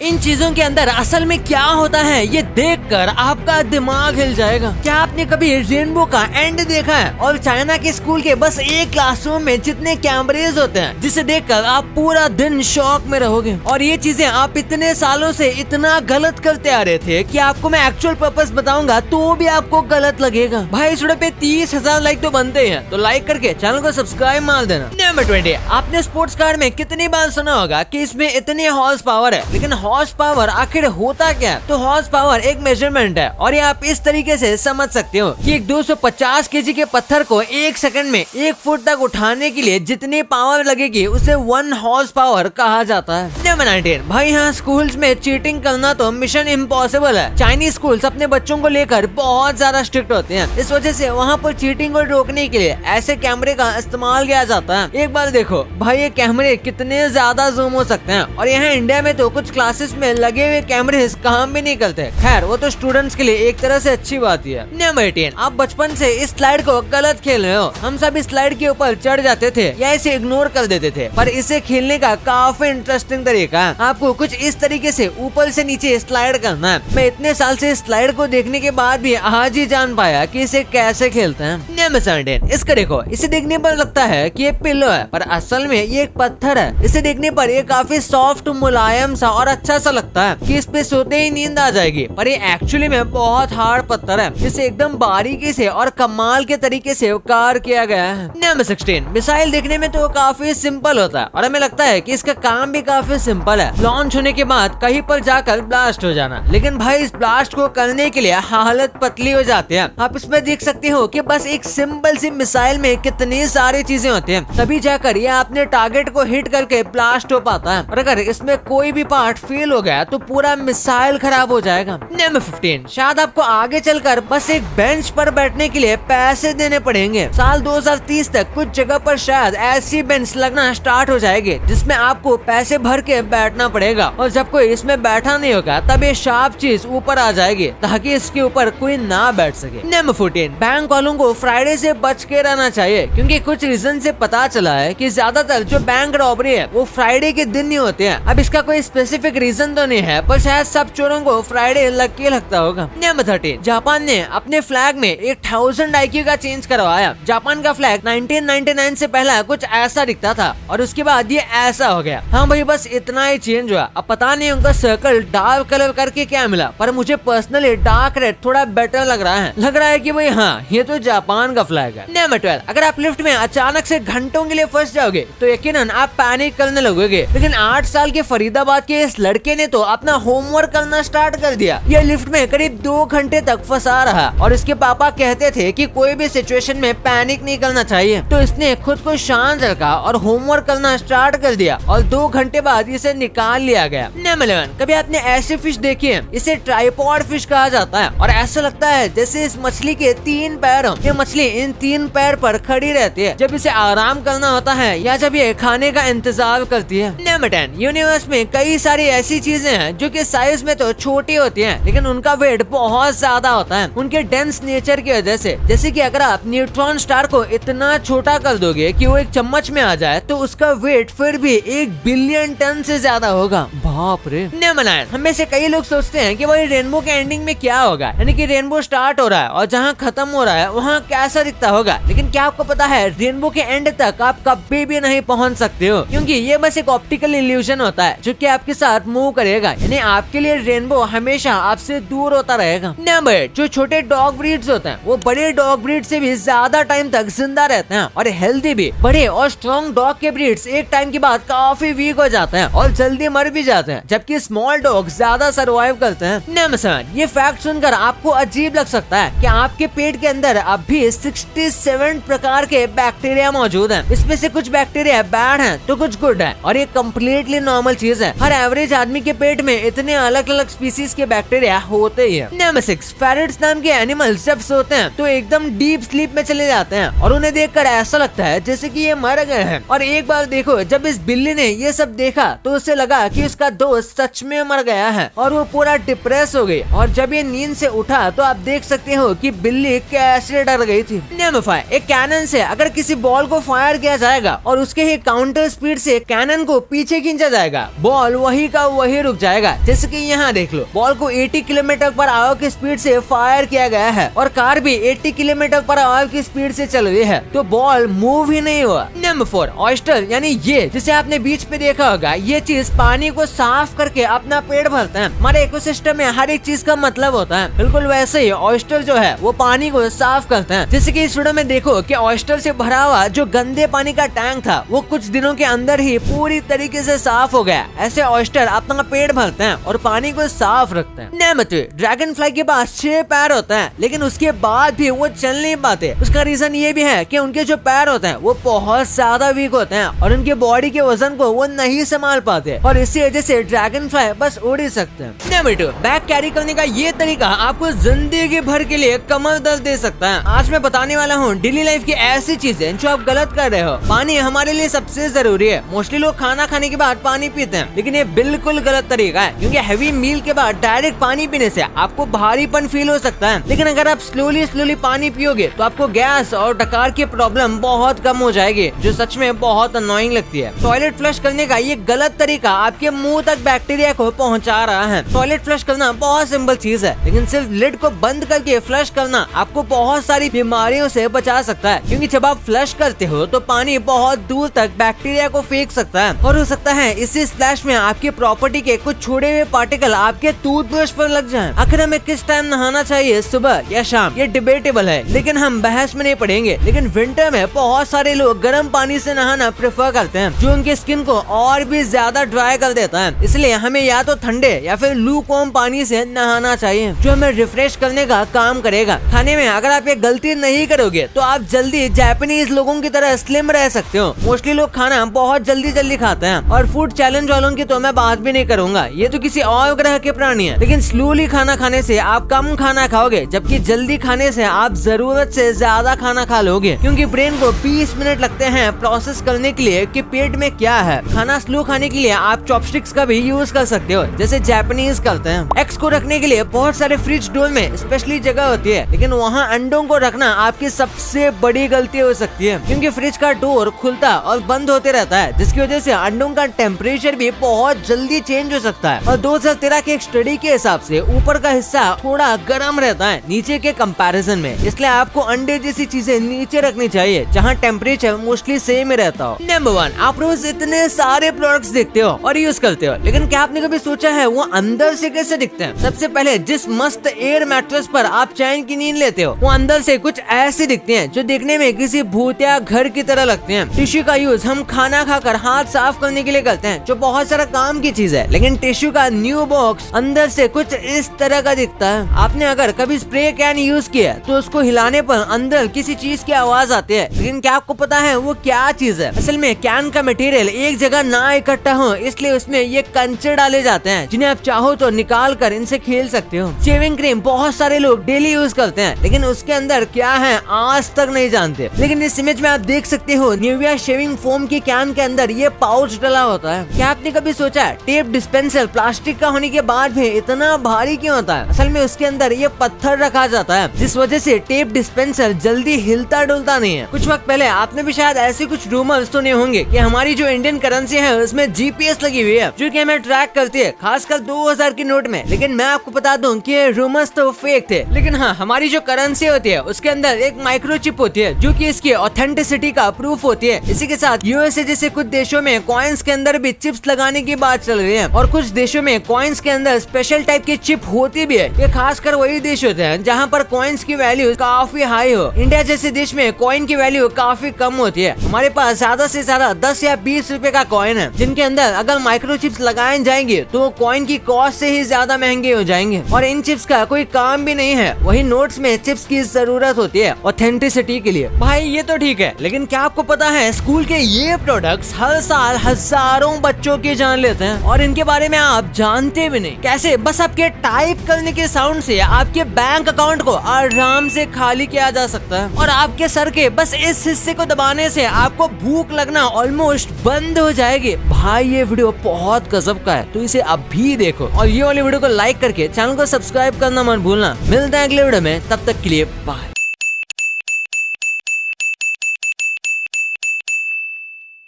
इन चीजों के अंदर असल में क्या होता है ये देखकर आपका दिमाग हिल जाएगा। क्या आपने कभी रेनबो का एंड देखा है? और चाइना के स्कूल के बस एक क्लासरूम में जितने कैमरेज होते हैं जिसे देखकर आप पूरा दिन शॉक में रहोगे। और ये चीजें आप इतने सालों से इतना गलत करते आ रहे थे कि आपको मैं एक्चुअल पर्पस बताऊंगा तो भी आपको गलत लगेगा। भाई इस वीडियो पे 30,000 लाइक तो बनते हैं, तो लाइक करके चैनल को सब्सक्राइब मार देना। नंबर 20, आपने स्पोर्ट्स कार में कितनी बार सुना होगा कि इसमें इतनी हॉर्स पावर है, लेकिन हॉर्स पावर आखिर होता क्या है? तो हॉर्स पावर एक मेजरमेंट है और ये आप इस तरीके से समझ सकते हो कि एक 250 केजी के पत्थर को 1 सेकंड में 1 फुट तक उठाने के लिए जितनी पावर लगेगी उसे 1 हॉर्स पावर कहा जाता है। नंबर 19, भाई यहाँ स्कूल्स में चीटिंग करना तो मिशन इम्पॉसिबल है। चाइनीज स्कूल्स अपने बच्चों को लेकर बहुत ज्यादा स्ट्रिक्ट होते हैं, इस वजह से वहाँ पर चीटिंग को रोकने के लिए ऐसे कैमरे का इस्तेमाल किया जाता है। एक बार देखो भाई ये कैमरे कितने ज्यादा जूम हो सकते हैं, और यहाँ इंडिया में तो कुछ क्लासेस में लगे हुए कैमरे काम भी नहीं करते। खैर वो तो स्टूडेंट्स के लिए एक तरह से अच्छी बात ही है। नंबर 18, आप बचपन से इस स्लाइड को गलत खेल रहे हो। हम सब इस स्लाइड के ऊपर चढ़ जाते थे या इसे इग्नोर कर देते थे, पर इसे खेलने का काफी इंटरेस्टिंग तरीका है। आपको कुछ इस तरीके से ऊपर से नीचे स्लाइड करना है। मैं इतने साल से इस स्लाइड को देखने के बाद भी आज ही जान पाया कि इसे कैसे खेलते हैं। नंबर 17, इसका देखो, इसे देखने पर लगता है कि ये पिल्लो है, पर असल में ये एक पत्थर है। इसे देखने पर ये काफी सॉफ्ट, मुलायम सा और अच्छा सा लगता है कि इस पे सोते ही नींद आ जाएगी, पर ये एक्चुअली में बहुत हार्ड पत्थर है। इसे एकदम बारीकी से और कमाल के तरीके से कार किया गया है। नंबर 16, मिसाइल देखने में तो काफी सिंपल होता है और हमें लगता है कि इसका काम भी काफी सिंपल है, लॉन्च होने के बाद कहीं पर जाकर ब्लास्ट हो जाना। लेकिन भाई इस ब्लास्ट को करने के लिए हालत पतली हो जाती है। आप इसमें देख सकते हो कि बस एक सिंपल सी मिसाइल में कितनी सारी चीजें होती हैं, तभी जाकर ये अपने टारगेट को हिट करके ब्लास्ट हो पाता है। और अगर इसमें कोई भी पार्ट फेल हो गया तो पूरा मिसाइल खराब हो जाएगा। नंबर 15, शायद आपको आगे चलकर बस एक बेंच पर बैठने के लिए पैसे देने पड़ेंगे। साल 2030 तक कुछ जगह पर शायद ऐसी बेंच लगना स्टार्ट हो जाएगी जिसमें आपको पैसे भर के बैठना पड़ेगा, और जब कोई इसमें बैठा नहीं होगा तब ये शार्प चीज ऊपर आ जाएगी ताकि इसके ऊपर कोई ना बैठ सके। नंबर 14, बैंक वालों को फ्राइडे से बच के रहना चाहिए, क्योंकि कुछ रीजन से पता चला है कि ज्यादातर जो बैंक रॉबरी है वो फ्राइडे के दिन ही होते हैं। अब इसका कोई स्पेसिफिक रीजन तो नहीं है, पर शायद सब चोरों को फ्राइडे लकी लगता होगा। नंबर 13, जापान ने अपने फ्लैग में 1000 IQ का चेंज करवाया। जापान का फ्लैग 1999 से पहला कुछ ऐसा दिखता था और उसके बाद ये ऐसा हो गया। हाँ भाई बस इतना ही चेंज हुआ। अब पता नहीं उनका सर्कल डार्क कलर करके क्या मिला, पर मुझे पर्सनली डार्क रेड थोड़ा बेटर लग रहा है कि भाई हाँ ये तो जापान का फ्लैग है। नंबर 12, अगर आप लिफ्ट में अचानक से घंटों के लिए फंस जाओगे तो यकीनन आप पैनिक करने लगोगे, लेकिन 8 साल के फरीदाबाद के इस लड़के ने तो अपना होमवर्क करना स्टार्ट कर दिया। ये लिफ्ट में करीब 2 घंटे तक फंसा रहा और इसके पापा कहते थे कि कोई भी सिचुएशन में पैनिक नहीं करना चाहिए, तो इसने खुद को शांत रखा और होमवर्क करना स्टार्ट कर दिया और 2 घंटे बाद इसे निकाल लिया गया। नंबर 11, कभी आपने ऐसी फिश देखी है? इसे ट्राइपॉड फिश कहा जाता है और ऐसा लगता है जैसे इस मछली के 3 पैर हो। ये मछली इन 3 पैर पर खड़ी रहती है जब इसे आराम करना होता है या जब ये खाने का इंतजार करती है। नंबर 10, यूनिवर्स में कई सारी ऐसी चीजें हैं जो कि साइज में तो छोटी होती हैं, लेकिन उनका वेट बहुत ज्यादा होता है उनके डेंस नेचर की वजह से। जैसे कि अगर आप न्यूट्रॉन स्टार को इतना छोटा कर दोगे कि वो एक चम्मच में आ जाए तो उसका वेट फिर भी 1 बिलियन टन से ज्यादा होगा। बाप रे। नंबर 9, हमें से कई लोग सोचते हैं कि भाई रेनबो के एंडिंग में क्या होगा, यानी कि रेनबो स्टार्ट हो रहा है और जहाँ खत्म हो रहा है वहाँ कैसा दिखता होगा। लेकिन क्या आपको पता है रेनबो के एंड तक आप कभी भी नहीं पहुँच सकते हो, क्योंकि ये बस एक ऑप्टिकल इल्यूजन होता है जो कि आपके साथ मूव करेगा, यानी आपके लिए रेनबो हमेशा आपसे दूर होता रहेगा। नंबर 8, जो छोटे डॉग ब्रीड्स होते हैं वो बड़े डॉग ब्रीड से भी ज्यादा टाइम तक जिंदा रहते हैं और हेल्दी भी। बड़े और स्ट्रॉन्ग डॉग के ब्रीड्स एक टाइम के बाद काफी वीक हो जाते हैं और जल्दी मर भी जाते हैं, जबकि स्मॉल डॉग ज्यादा सर्वाइव करते हैं। नंबर 7, ये फैक्ट सुनकर आपको अजीब लग सकता है कि आपके पेट के अंदर अब भी 67 प्रकार के बैक्टीरिया मौजूद हैं। इसमें से कुछ बैक्टीरिया बैड हैं तो कुछ गुड है, और ये कम्प्लीटली नॉर्मल चीज है। हर एवरेज आदमी के पेट में इतने अलग अलग स्पीसीज के बैक्टीरिया होते ही है। नंबर 6, पैरट्स नाम के एनिमल्स जब सोते हैं तो एकदम डीप स्लीप में चले जाते हैं और उन्हें देखकर ऐसा लगता है जैसे कि ये मर गए हैं। और एक बार देखो, जब इस बिल्ली ने ये सब देखा तो उसे लगा कि उसका दोस्त सच में मर गया है और वो पूरा डिप्रेस हो गई। और जब ये नींद से उठा तो आप देख सकते हो कि बिल्ली कैसे डर गई थी। नंबर 5, एक कैनन से अगर किसी बॉल को फायर किया जाएगा और उसके ही काउंटर स्पीड से कैनन को पीछे खींचा जाएगा, बॉल वही का वही रुक जाएगा। जैसे कि यहाँ देख लो, बॉल को 80 किलोमीटर पर आवर की स्पीड से फायर किया गया है और कार भी 80 किलोमीटर पर आवर की स्पीड से चल रही है, तो बॉल मूव ही नहीं हुआ। नंबर 4, ऑयस्टर यानी ये जिसे आपने बीच पे देखा होगा, ये चीज पानी को साफ करके अपना पेट भरता है। हमारे इकोसिस्टम में हर एक चीज का मतलब होता है, बिल्कुल वैसे ही ऑयस्टर जो है वो पानी को साफ करते हैं। जैसे कि इस वीडियो में देखो कि ऑयस्टर से भरा हुआ जो गंदे पानी का टैंक था वो कुछ दिनों के अंदर ही पूरी तरीके से साफ हो गया। ऐसे ऑयस्टर अपना पेट भरते हैं और पानी को साफ रखते हैं। नंबर 3, ड्रैगन फ्लाई के पास 6 पैर होते हैं, लेकिन उसके बाद भी वो चल नहीं पाते। उसका रीजन ये भी है कि उनके जो पैर होते हैं वो बहुत ज्यादा वीक होते हैं और उनके बॉडी के वजन को वो नहीं संभाल पाते और इसी वजह से ड्रैगन फ्लाई बस उड़ ही सकते हैं। नंबर 2, बैग कैरी करने का ये तरीका आपको जिंदगी भर के लिए कमर दर्द दे सकता है। आज मैं बताने वाला हूँ डेली लाइफ की ऐसी चीजें जो आप गलत कर रहे हो। पानी हमारे लिए सबसे जरूरी है। मोस्टली लोग खाना खाने के बाद पानी पीते हैं, लेकिन ये बिल्कुल गलत तरीका है, क्योंकि हैवी मील के बाद डायरेक्ट पानी पीने से आपको भारीपन फील हो सकता है। लेकिन अगर आप स्लोली पानी पियोगे तो आपको गैस और डकार की प्रॉब्लम बहुत कम हो जाएगी, जो सच में बहुत अनोइंग लगती है। टॉयलेट फ्लश करने का ये गलत तरीका आपके मुंह तक बैक्टीरिया को पहुंचा रहा है। टॉयलेट फ्लश करना बहुत सिंपल चीज है, लेकिन सिर्फ लिड को बंद करके फ्लश करना आपको बहुत सारी बीमारियों से बचा सकता है, क्योंकि जब आप फ्लश करते हो तो पानी बहुत दूर तक बैक्टीरिया को फेंक सकता है और हो सकता है इसी स्प्लैश में आपकी प्रॉपर्टी के कुछ छोड़े हुए पार्टिकल आपके टूथब्रश पर लग जाएं। आखिर हमें किस टाइम नहाना चाहिए, सुबह या शाम, ये डिबेटेबल है, लेकिन हम बहस में नहीं पड़ेंगे। लेकिन विंटर में बहुत सारे लोग गर्म पानी से नहाना प्रेफर करते हैं, जो उनके स्किन को और भी ज्यादा ड्राई कर देता है। इसलिए हमें या तो ठंडे या फिर लूकवार्म पानी से नहाना चाहिए, जो हमें रिफ्रेश करने का काम करेगा। खाने में अगर आप ये गलती नहीं करोगे तो आप जल्दी जापानीज लोगों की तरह स्लिम रह सकते हो। मोस्टली लोग खाना बहुत जल्दी खाते हैं और फूड चैलेंज वालों की तो मैं बात भी नहीं करूंगा, ये तो किसी और ग्रह के प्राणी है। लेकिन स्लोली खाना खाने से आप कम खाना खाओगे, जबकि जल्दी खाने से आप जरूरत से ज्यादा खाना खा लोगे, क्योंकि ब्रेन को 20 मिनट लगते हैं प्रोसेस करने के लिए कि पेट में क्या है। खाना स्लो खाने के लिए आप चॉपस्टिक्स का भी यूज कर सकते हो, जैसे जापानीज करते हैं। एग्स को रखने के लिए बहुत सारे फ्रिज डोर में स्पेशली जगह होती है, लेकिन वहाँ अंडों को रखना आपकी सबसे बड़ी गलती हो सकती है, क्योंकि फ्रिज का डोर खुलता और बंद होते रहता है, जिसकी वजह से अंडों का टेम्परेचर भी बहुत जल्दी चेंज हो सकता है। और 2013 के एक स्टडी के हिसाब से ऊपर का हिस्सा थोड़ा गर्म रहता है नीचे के कंपैरिजन में, इसलिए आपको अंडे जैसी चीजें नीचे रखनी चाहिए जहाँ टेम्परेचर मोस्टली सेम रहता हो। नंबर 1, आप रोज इतने सारे प्रोडक्ट्स देखते हो और यूज करते हो, लेकिन क्या आपने कभी सोचा है वो अंदर से कैसे दिखते हैं? सबसे पहले जिस मस्त एयर मैट्रेस पर आप चैन की नींद लेते हो, वो अंदर से कुछ ऐसे दिखते हैं जो देखने में किसी भूतिया घर की तरह लगते हैं। टिश्यू का यूज हम खाना खाकर हाथ साफ करने के लिए करते हैं, जो बहुत सारा काम की चीज है, लेकिन टिश्यू का न्यू बॉक्स अंदर से कुछ इस तरह का दिखता है। आपने अगर कभी स्प्रे कैन यूज किया तो उसको हिलाने पर अंदर किसी चीज की आवाज आती है, लेकिन क्या आपको पता है वो क्या चीज है? असल में कैन का मटेरियल एक जगह ना इकट्ठा हो, इसलिए उसमें ये कंचे डाले जाते हैं, जिन्हें आप चाहो तो निकाल कर इनसे खेल सकते हो। शेविंग क्रीम बहुत सारे लोग डेली यूज करते हैं, लेकिन उसके अंदर क्या है आज तक नहीं जानते। लेकिन इस इमेज में आप देख सकते हो निविया शेविंग फोम की कैन के अंदर ये पाउच डला होता है। क्या आपने कभी सोचा है टेप डिस्पेंसर प्लास्टिक का होने के बाद भी इतना भारी क्यों होता है? असल में उसके अंदर ये पत्थर रखा जाता है, जिस वजह से टेप डिस्पेंसर जल्दी हिलता डुलता नहीं है। कुछ वक्त पहले आपने भी शायद ऐसे कुछ रूमर्स सुने होंगे कि हमारी जो इंडियन करेंसी है उसमें GPS लगी हुई है, जो कि हमें ट्रैक करती है, खासकर 2000 की नोट में। लेकिन मैं आपको बता दूं कि ये रूमर्स तो फेक थे, लेकिन हाँ, हमारी जो करेंसी होती है उसके अंदर एक माइक्रोचिप होती है, जो कि इसकी ऑथेंटिसिटी का प्रूफ होती है। इसी के साथ USA जैसे कुछ देशों में कॉइन्स के अंदर भी चिप्स लगाने की बात चल रही है, और कुछ देशों में कॉइन्स के अंदर स्पेशल टाइप की चिप होती भी है। ये खासकर वही देश होते हैं जहाँ पर कॉइन्स की वैल्यू काफी हाई हो। इंडिया जैसे देश में कॉइन की वैल्यू काफी कम होती है। हमारे पास ज्यादा से ज्यादा 10 या 20 रुपए का कॉइन है, जिनके अंदर अगर माइक्रोचिप्स लगाए जाएंगे तो कॉइन की कॉस्ट से ही ज्यादा महंगे हो जाएंगे, और इन चिप्स का कोई काम भी नहीं है। वही नोट्स में चिप्स की जरूरत होती है ऑथेंटिसिटी के लिए। भाई ये तो ठीक है, लेकिन क्या आपको पता है स्कूल के ये प्रोडक्ट्स हर साल हजारों बच्चों की जान लेते हैं, और इनके बारे में आप जानते भी नहीं। कैसे? बस आपके टाइप करने के साउंड से आपके बैंक अकाउंट को आराम से खाली किया जा सकता है, और आपके सर के बस इस हिस्से को दबाने से आपको भूख लगना ऑलमोस्ट बंद हो जाएगी। भाई ये वीडियो बहुत गजब का है, तो इसे अभी देखो, और ये वाली वीडियो को लाइक करके चैनल को सब्सक्राइब करना मत भूलना। मिलते हैं अगले वीडियो में, तब तक के लिए बाय।